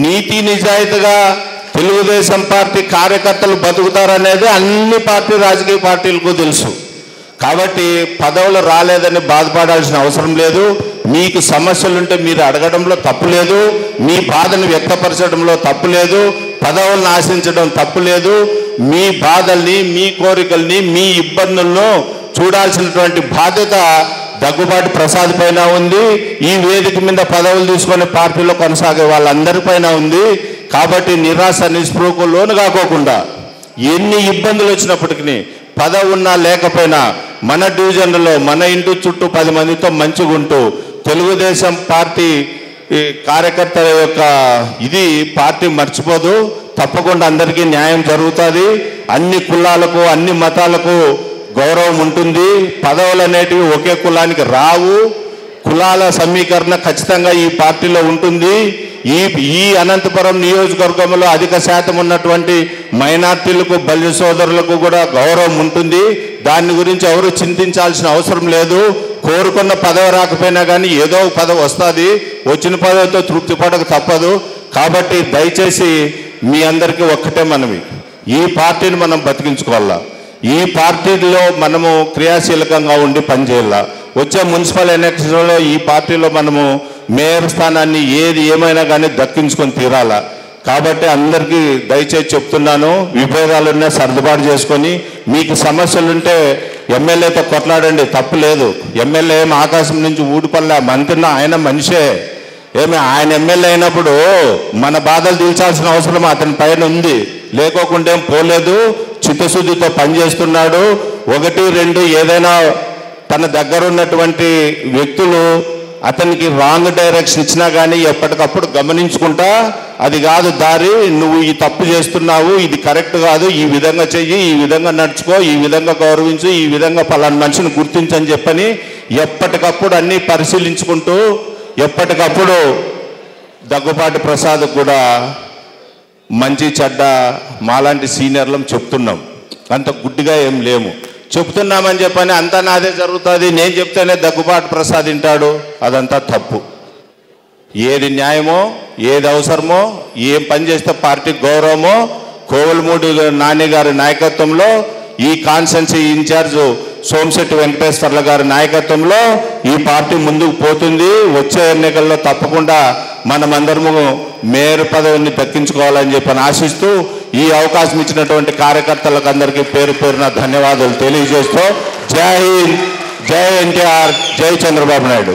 నీతి నిజాయితీగా తెలుగుదేశం పార్టీ కార్యకర్తలు బతుకుతారనేది అన్ని రాజకీయ పార్టీలకు తెలుసు. కాబట్టి పదవులు రాలేదని బాధపడాల్సిన అవసరం లేదు. మీకు సమస్యలుంటే మీరు అడగడంలో తప్పు లేదు, మీ బాధను వ్యక్తపరచడంలో తప్పు లేదు, పదవులను ఆశించడం తప్పు లేదు. మీ బాధల్ని, మీ కోరికల్ని, మీ ఇబ్బందులను చూడాల్సినటువంటి బాధ్యత దగ్గుబాటి ప్రసాద్ పైన ఉంది. ఈ వేదిక మీద పదవులు తీసుకొని పార్టీలో కొనసాగే వాళ్ళందరిపైన ఉంది. కాబట్టి నిరాశ నిస్పృహకు లోను కాకోకుండా ఎన్ని ఇబ్బందులు వచ్చినప్పటికీ పదవి ఉన్నా లేకపోయినా మన డివిజన్లో మన ఇంటి చుట్టూ 10 మందితో మంచిగా ఉంటూ తెలుగుదేశం పార్టీ కార్యకర్తల యొక్క ఇది పార్టీ మర్చిపోదు. తప్పకుండా అందరికీ న్యాయం జరుగుతుంది. అన్ని కులాలకు, అన్ని మతాలకు గౌరవం ఉంటుంది. పదవులు అనేటివి ఒకే కులానికి రావు. కులాల సమీకరణ ఖచ్చితంగా ఈ పార్టీలో ఉంటుంది. ఈ అనంతపురం నియోజకవర్గంలో అధిక శాతం ఉన్నటువంటి మైనార్టీలకు, బల్య సోదరులకు కూడా గౌరవం ఉంటుంది. దాని గురించి ఎవరు చింతించాల్సిన అవసరం లేదు. కోరుకున్న పదవి రాకపోయినా కానీ ఏదో పదవి వస్తుంది. వచ్చిన పదవితో తృప్తి పడక తప్పదు. కాబట్టి దయచేసి మీ అందరికీ ఒక్కటే మనవి, ఈ పార్టీని మనం బతికించుకోవాలా. ఈ పార్టీలో మనము క్రియాశీలకంగా ఉండి పనిచేయాల. వచ్చే మున్సిపల్ ఎలక్షన్లో ఈ పార్టీలో మనము మేయర్ స్థానాన్ని ఏది ఏమైనా కానీ దక్కించుకొని తీరాలా. కాబట్టి అందరికీ దయచేసి చెప్తున్నాను, విభేదాలున్నా సర్దుబాటు చేసుకొని, మీకు సమస్యలుంటే ఎమ్మెల్యేతో కొట్లాడండి, తప్పు లేదు. ఎమ్మెల్యే ఏమి ఆకాశం నుంచి ఊడిపల్లా, మంత్రిన ఆయన మనిషే. ఏమి ఆయన ఎమ్మెల్యే అయినప్పుడు మన బాధలు తీర్చాల్సిన అవసరం అతని పైన ఉంది. లేకోకుండా ఏం పోలేదు, చిత్తశుద్ధితో పనిచేస్తున్నాడు. 1, 2 ఏదైనా తన దగ్గర ఉన్నటువంటి వ్యక్తులు అతనికి రాంగ్ డైరెక్షన్ ఇచ్చినా కానీ ఎప్పటికప్పుడు గమనించుకుంటా, అది కాదు దారి, నువ్వు ఈ తప్పు చేస్తున్నావు, ఇది కరెక్ట్ కాదు, ఈ విధంగా చెయ్యి, ఈ విధంగా నడుచుకో, ఈ విధంగా గౌరవించు, ఈ విధంగా పలానా మనిషిని గుర్తించని చెప్పని ఎప్పటికప్పుడు అన్నీ పరిశీలించుకుంటూ ఎప్పటికప్పుడు దగ్గుబాటి ప్రసాద్ కూడా మంచి చెడ్డ మాలాంటి సీనియర్లం చెప్తున్నాం. అంత గుడ్డిగా ఏం లేము. చెప్తున్నామని చెప్పని అంతా నాదే జరుగుతుంది, నేను చెప్తేనే దగ్గుబాటి ప్రసాద్ వింటాడు, అదంతా తప్పు. ఏది న్యాయమో, ఏది అవసరమో, ఏం పని చేస్తే పార్టీకి గౌరవమో కోవలమూడి నాని గారి నాయకత్వంలో, ఈ కాన్స్టిట్యున్సీ ఇన్ఛార్జ్ సోమిశెట్టి వెంకటేశ్వర్ల గారి నాయకత్వంలో ఈ పార్టీ ముందుకు పోతుంది. వచ్చే ఎన్నికల్లో తప్పకుండా మనమందరము మేయర్ పదవిని దక్కించుకోవాలని చెప్పని ఆశిస్తూ ఈ అవకాశం ఇచ్చినటువంటి కార్యకర్తలకు అందరికీ పేరు పేరున ధన్యవాదాలు తెలియజేస్తూ జై హింద్, జై ఎన్టీఆర్, జై చంద్రబాబు నాయుడు.